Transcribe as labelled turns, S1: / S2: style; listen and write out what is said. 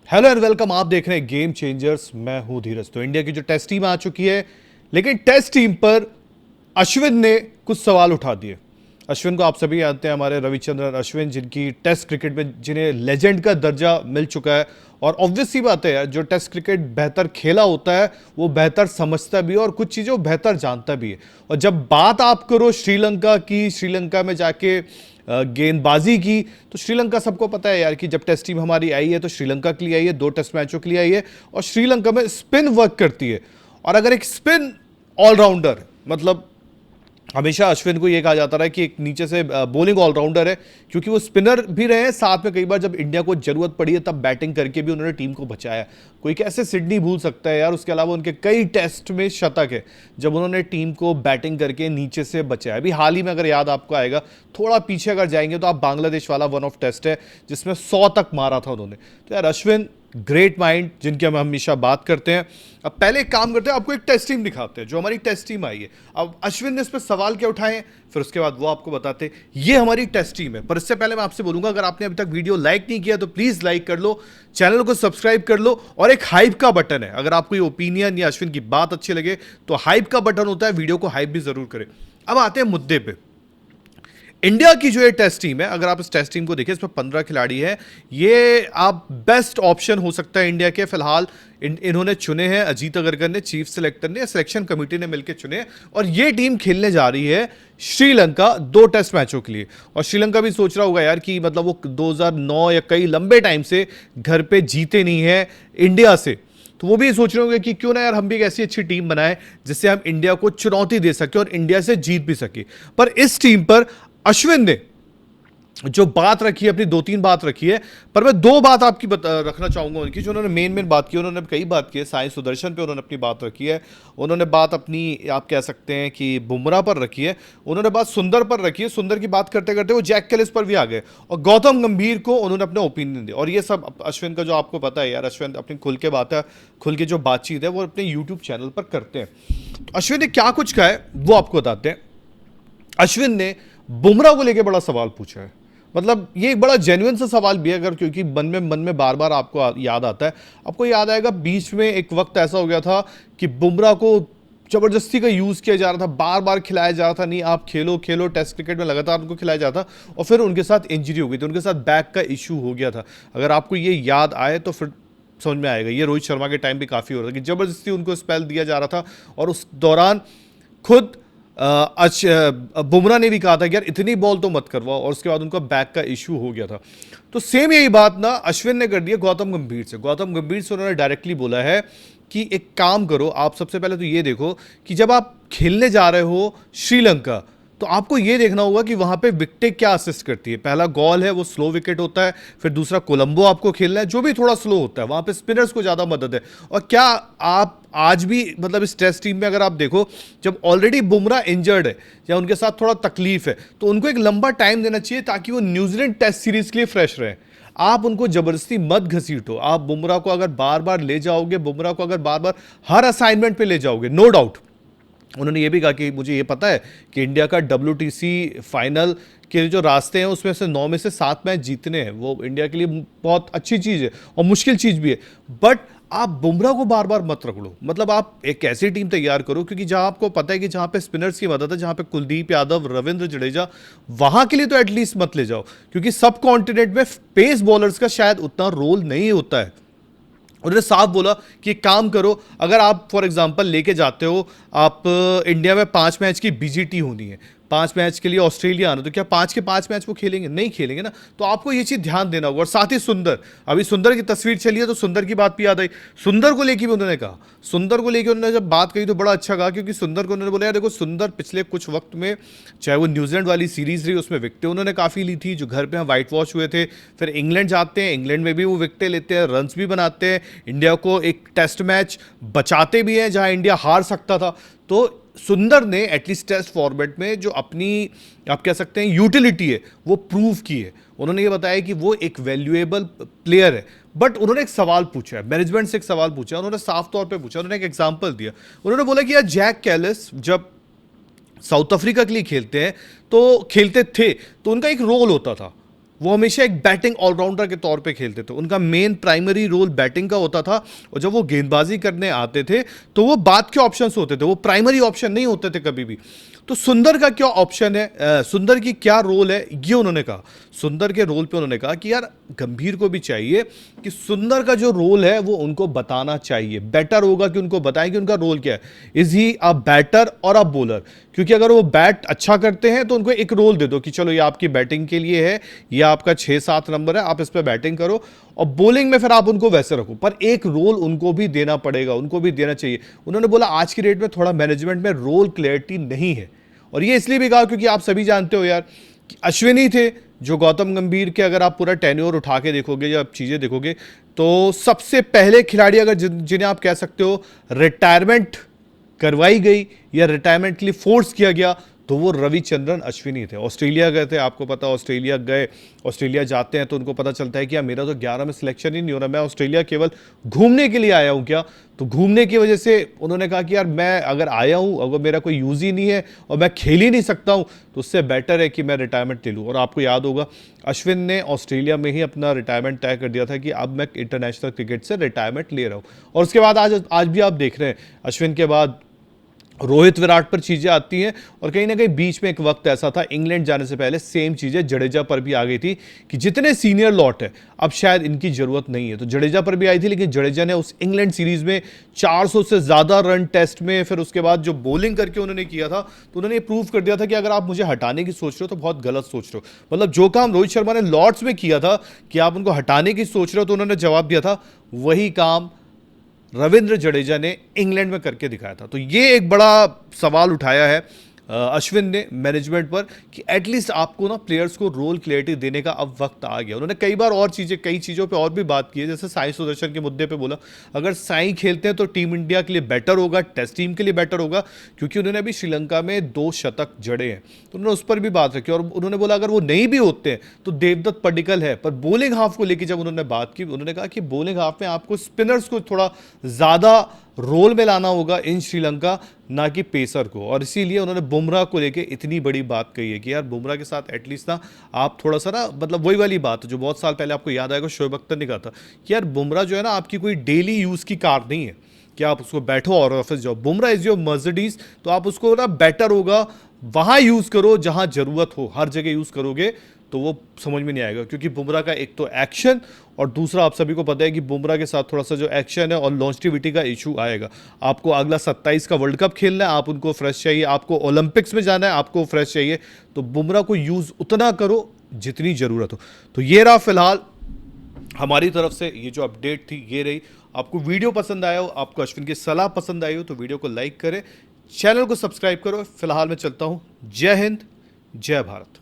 S1: Hello and welcome. आप देख रहे हैं गेम चेंजर्स। मैं हूं धीरज। तो इंडिया की जो टेस्ट टीम आ चुकी है, लेकिन टेस्ट टीम पर अश्विन ने कुछ सवाल उठा दिए। अश्विन को आप सभी जानते हैं, हमारे रविचंद्रन अश्विन, जिनकी टेस्ट क्रिकेट में जिन्हें लेजेंड का दर्जा मिल चुका है। और ऑब्वियस सी बात है यार, जो टेस्ट क्रिकेट बेहतर खेला होता है वो बेहतर समझता भी है और कुछ चीज़ें वो बेहतर जानता भी है। और जब बात आप करो श्रीलंका की, श्रीलंका में जाके गेंदबाजी की, तो श्रीलंका सबको पता है यार कि जब टेस्ट टीम हमारी आई है तो श्रीलंका के लिए आई है, 2 टेस्ट मैचों के लिए आई है। और श्रीलंका में स्पिन वर्क करती है। और अगर एक स्पिन ऑलराउंडर, मतलब हमेशा अश्विन को यह कहा जाता रहा है कि एक नीचे से बॉलिंग ऑलराउंडर है, क्योंकि वो स्पिनर भी रहे हैं, साथ में कई बार जब इंडिया को जरूरत पड़ी है तब बैटिंग करके भी उन्होंने टीम को बचाया। कोई कैसे सिडनी भूल सकता है यार। उसके अलावा उनके कई टेस्ट में शतक है जब उन्होंने टीम को बैटिंग करके नीचे से बचाया। अभी हाल ही में अगर याद आपको आएगा, थोड़ा पीछे अगर जाएंगे तो आप बांग्लादेश वाला वन ऑफ टेस्ट है जिसमें 100 तक मारा था उन्होंने। तो यार अश्विन ग्रेट माइंड, जिनकी हम हमेशा बात करते हैं। अब पहले एक काम करते हैं, आपको एक टेस्ट टीम दिखाते हैं जो हमारी टेस्ट टीम आई है। अब अश्विन ने इस पर सवाल क्या उठाए हैं, फिर उसके बाद वो आपको बताते हैं। ये हमारी टेस्ट टीम है। पर इससे पहले मैं आपसे बोलूंगा, अगर आपने अभी तक वीडियो लाइक नहीं किया तो प्लीज लाइक कर लो, चैनल को सब्सक्राइब कर लो, और एक हाइप का बटन है। अगर आपको ये ओपिनियन या अश्विन की बात अच्छी लगे तो हाइप का बटन होता है, वीडियो को हाइप भी जरूर करें। अब आते हैं मुद्दे पे। इंडिया की जो ये टेस्ट टीम है, अगर आप इस टेस्ट टीम को देखें, इसमें 15 खिलाड़ी हैं। ये आप बेस्ट ऑप्शन हो सकता है इंडिया के फिलहाल। इन्होंने चुने हैं, अजीत अगरकर ने, चीफ सिलेक्टर ने, सिलेक्शन कमेटी ने मिलकर चुने हैं। और ये टीम खेलने जा रही है श्रीलंका 2 टेस्ट मैचों के लिए। और श्रीलंका भी सोच रहा होगा यार कि मतलब वो 2009 या कई लंबे टाइम से घर पे जीते नहीं है इंडिया से। तो वो भी सोच रहे होंगे कि क्यों ना यार हम भी एक ऐसी अच्छी टीम बनाए जिससे हम इंडिया को चुनौती दे सके और इंडिया से जीत भी सके। पर इस टीम पर अश्विन ने जो बात रखी है, अपनी 2-3 बात रखी है, पर मैं 2 बात आपकी रखना चाहूंगा उनकी, जो उन्होंने मेन बात की। उन्होंने कई बात की है, साई सुदर्शन पे उन्होंने अपनी बात रखी है। उन्होंने बात अपनी, आप कह सकते हैं कि बुमराह पर रखी है। उन्होंने बात सुंदर पर रखी है। सुंदर की बात करते करते वो जैक कैलिस पर भी आ गए, और गौतम गंभीर को उन्होंने अपने ओपिनियन दिए। और ये सब अश्विन का, जो आपको पता है यार, अश्विन अपनी खुल के बात है, खुल के जो बातचीत है वो अपने यूट्यूब चैनल पर करते हैं। तो अश्विन ने क्या कुछ कहा है वो आपको बताते हैं। अश्विन ने बुमराह को लेकर बड़ा सवाल पूछा है। मतलब ये एक बड़ा जेन्युइन सा सवाल भी है, अगर क्योंकि मन में बार बार आपको याद आता है। आपको याद आएगा, बीच में एक वक्त ऐसा हो गया था कि बुमराह को जबरदस्ती का यूज किया जा रहा था, बार बार खिलाया जा रहा था, नहीं आप खेलो खेलो, टेस्ट क्रिकेट में लगातार उनको खिलाया जाता था। और फिर उनके साथ इंजरी हो गई थी, उनके साथ बैक का इशू हो गया था। अगर आपको ये याद आए तो फिर समझ में आएगा। ये रोहित शर्मा के टाइम भी काफी हो रहा था कि जबरदस्ती उनको स्पेल दिया जा रहा था। और उस दौरान खुद बुमराह ने भी कहा था कि यार इतनी बॉल तो मत करवाओ, और उसके बाद उनका बैक का इशू हो गया था। तो सेम यही बात ना अश्विन ने कर दी है गौतम गंभीर से। गौतम गंभीर से उन्होंने डायरेक्टली बोला है कि एक काम करो, आप सबसे पहले तो ये देखो कि जब आप खेलने जा रहे हो श्रीलंका, तो आपको ये देखना होगा कि वहां पे विकेट क्या असिस्ट करती है। पहला गॉल है वो स्लो विकेट होता है, फिर दूसरा कोलंबो आपको खेलना है जो भी थोड़ा स्लो होता है, वहां पे स्पिनर्स को ज्यादा मदद है। और क्या आप आज भी, मतलब इस टेस्ट टीम में अगर आप देखो, जब ऑलरेडी बुमराह इंजर्ड है या उनके साथ थोड़ा तकलीफ है, तो उनको एक लंबा टाइम देना चाहिए ताकि वो न्यूजीलैंड टेस्ट सीरीज के लिए फ्रेश रहे। आप उनको जबरदस्ती मत घसीटो। आप बुमराह को अगर बार बार ले जाओगे, बुमराह को अगर बार बार हर असाइनमेंट पे ले जाओगे, नो डाउट। उन्होंने ये भी कहा कि मुझे ये पता है कि इंडिया का WTC फाइनल के जो रास्ते हैं उसमें से 9 में से 7 मैच जीतने हैं, वो इंडिया के लिए बहुत अच्छी चीज़ है और मुश्किल चीज़ भी है। बट आप बुमराह को बार बार मत रगड़ो। मतलब आप एक ऐसी टीम तैयार करो, क्योंकि जहां आपको पता है कि जहां पे स्पिनर्स की मदद है, जहां पे कुलदीप यादव, रविंद्र जडेजा, वहां के लिए तो एटलीस्ट मत ले जाओ, क्योंकि सब कॉन्टिनेंट में पेस बॉलर्स का शायद उतना रोल नहीं होता है। उन्होंने साफ बोला कि एक काम करो, अगर आप फॉर एग्जांपल लेके जाते हो, आप इंडिया में 5 मैच की BGT होनी है, 5 मैच के लिए ऑस्ट्रेलिया आना, तो क्या 5 के 5 मैच वो खेलेंगे? नहीं खेलेंगे ना। तो आपको ये चीज़ ध्यान देना होगा। और साथ ही सुंदर, अभी सुंदर की तस्वीर चली है तो सुंदर की बात भी याद आई। सुंदर को लेकर भी उन्होंने कहा, सुंदर को लेकर उन्होंने जब बात कही तो बड़ा अच्छा कहा, क्योंकि सुंदर को उन्होंने बोला यार देखो, सुंदर पिछले कुछ वक्त में, चाहे वो न्यूजीलैंड वाली सीरीज रही उसमें विकेटें उन्होंने काफ़ी ली थी, जो घर पे हम वाइट वॉश हुए थे। फिर इंग्लैंड जाते हैं, इंग्लैंड में भी वो विकेटें लेते हैं, रन्स भी बनाते हैं, इंडिया को एक टेस्ट मैच बचाते भी हैं जहां इंडिया हार सकता था। तो सुंदर ने एटलीस्ट टेस्ट फॉर्मेट में जो अपनी, आप कह सकते हैं, यूटिलिटी है वो प्रूव की है। उन्होंने ये बताया कि वो एक वैल्यूएबल प्लेयर है। बट उन्होंने एक सवाल पूछा है, मैनेजमेंट से एक सवाल पूछा, उन्होंने साफ तौर पे पूछा, उन्होंने एक एग्जांपल दिया। उन्होंने बोला कि यार जैक कैलिस जब साउथ अफ्रीका के लिए खेलते हैं तो खेलते थे तो उनका एक रोल होता था, वो हमेशा एक बैटिंग ऑलराउंडर के तौर पे खेलते थे, उनका मेन प्राइमरी रोल बैटिंग का होता था, और जब वो गेंदबाजी करने आते थे तो वो बाद के ऑप्शंस होते थे, वो प्राइमरी ऑप्शन नहीं होते थे कभी भी। तो सुंदर का क्या ऑप्शन है, सुंदर की क्या रोल है, ये उन्होंने कहा। सुंदर के रोल पे उन्होंने कहा कि यार गंभीर को भी चाहिए कि सुंदर का जो रोल है वो उनको बताना चाहिए, बेटर होगा कि उनको बताएं कि उनका रोल क्या है। इज ही अ बैटर और अ बॉलर, क्योंकि अगर वो बैट अच्छा करते हैं तो उनको एक रोल दे दो कि चलो ये आपकी बैटिंग के लिए है, ये आपका 6-7 नंबर है, आप इस पर बैटिंग करो, और बॉलिंग में फिर आप उनको वैसे रखो, पर एक रोल उनको भी देना पड़ेगा, उनको भी देना चाहिए। उन्होंने बोला आज की डेट में थोड़ा मैनेजमेंट में रोल क्लैरिटी नहीं है, और ये इसलिए भी कहा क्योंकि आप सभी जानते हो यार कि अश्विनी थे जो गौतम गंभीर के, अगर आप पूरा टेन्योर उठा के देखोगे या चीजें देखोगे तो सबसे पहले खिलाड़ी अगर जिन्हें आप कह सकते हो रिटायरमेंट करवाई गई या रिटायरमेंट के लिए फोर्स किया गया, तो वो रविचंद्रन अश्विनी थे। ऑस्ट्रेलिया गए थे, आपको पता, ऑस्ट्रेलिया गए, ऑस्ट्रेलिया जाते हैं तो उनको पता चलता है कि यार मेरा तो 11 में सिलेक्शन ही नहीं हो रहा, मैं ऑस्ट्रेलिया केवल घूमने के लिए आया हूं क्या। तो घूमने की वजह से उन्होंने कहा कि यार मैं अगर आया हूं, अगर मेरा कोई यूज ही नहीं है और मैं खेल ही नहीं सकता हूं, तो उससे बेटर है कि मैं रिटायरमेंट ले लूं। और आपको याद होगा अश्विन ने ऑस्ट्रेलिया में ही अपना रिटायरमेंट तय कर दिया था कि अब मैं इंटरनेशनल क्रिकेट से रिटायरमेंट ले रहा हूं। और उसके बाद आज भी आप देख रहे हैं अश्विन के बाद रोहित विराट पर चीजें आती हैं, और कहीं ना कहीं बीच में एक वक्त ऐसा था इंग्लैंड जाने से पहले सेम चीजें जडेजा पर भी आ गई थी कि जितने सीनियर लॉट है अब शायद इनकी जरूरत नहीं है। तो जडेजा पर भी आई थी, लेकिन जडेजा ने उस इंग्लैंड सीरीज में 400 से ज्यादा रन टेस्ट में, फिर उसके बाद जो बॉलिंग करके उन्होंने किया था, तो उन्होंने ये प्रूव कर दिया था कि अगर आप मुझे हटाने की सोच रहे हो तो बहुत गलत सोच रहे हो। मतलब जो काम रोहित शर्मा ने लॉर्ड्स में किया था कि आप उनको हटाने की सोच रहे हो, तो उन्होंने जवाब दिया था वही काम रविंद्र जडेजा ने इंग्लैंड में करके दिखाया था। तो ये एक बड़ा सवाल उठाया है अश्विन ने मैनेजमेंट पर कि एटलीस्ट आपको ना प्लेयर्स को रोल क्लैरिटी देने का अब वक्त आ गया। उन्होंने कई बार और चीज़ें, कई चीज़ों पे और भी बात की है, जैसे साई सुदर्शन के मुद्दे पे बोला अगर साई खेलते हैं तो टीम इंडिया के लिए बेटर होगा, टेस्ट टीम के लिए बेटर होगा, क्योंकि उन्होंने अभी श्रीलंका में 2 शतक जड़े हैं। तो उन्होंने उस पर भी बात रखी, और उन्होंने बोला अगर वो नहीं भी होते हैं तो देवदत्त पडिक्कल है। पर बॉलिंग हाफ को लेकर जब उन्होंने बात की, उन्होंने कहा कि बॉलिंग हाफ में आपको स्पिनर्स को थोड़ा ज़्यादा रोल में लाना होगा इन श्रीलंका, ना कि पेसर को। और इसीलिए उन्होंने बुमराह को लेके इतनी बड़ी बात कही है कि यार बुमराह के साथ एटलीस्ट ना आप थोड़ा सा ना, मतलब वही वाली बात जो बहुत साल पहले आपको याद आएगा शोएब अख्तर ने कहा था कि यार बुमराह जो है ना आपकी कोई डेली यूज़ की कार नहीं है कि आप उसको बैठो और ऑफिस जाओ। बुमराह इज योर मर्सिडीज, तो आप उसको ना बेटर होगा वहां यूज़ करो जहां जरूरत हो, हर जगह यूज़ करोगे तो वो समझ में नहीं आएगा। क्योंकि बुमराह का एक तो एक्शन, और दूसरा आप सभी को पता है कि बुमराह के साथ थोड़ा सा जो एक्शन है और लॉन्जिविटी का इशू आएगा। आपको अगला 27 का वर्ल्ड कप खेलना है, आप उनको फ्रेश चाहिए, आपको ओलंपिक्स में जाना है, आपको फ्रेश चाहिए, तो बुमराह को यूज़ उतना करो जितनी ज़रूरत हो। तो ये रहा फिलहाल हमारी तरफ से ये जो अपडेट थी, ये रही। आपको वीडियो पसंद आया हो, आपको अश्विन की सलाह पसंद आई हो, तो वीडियो को लाइक करें, चैनल को सब्सक्राइब करो। फिलहाल मैं चलता हूँ। जय हिंद, जय भारत।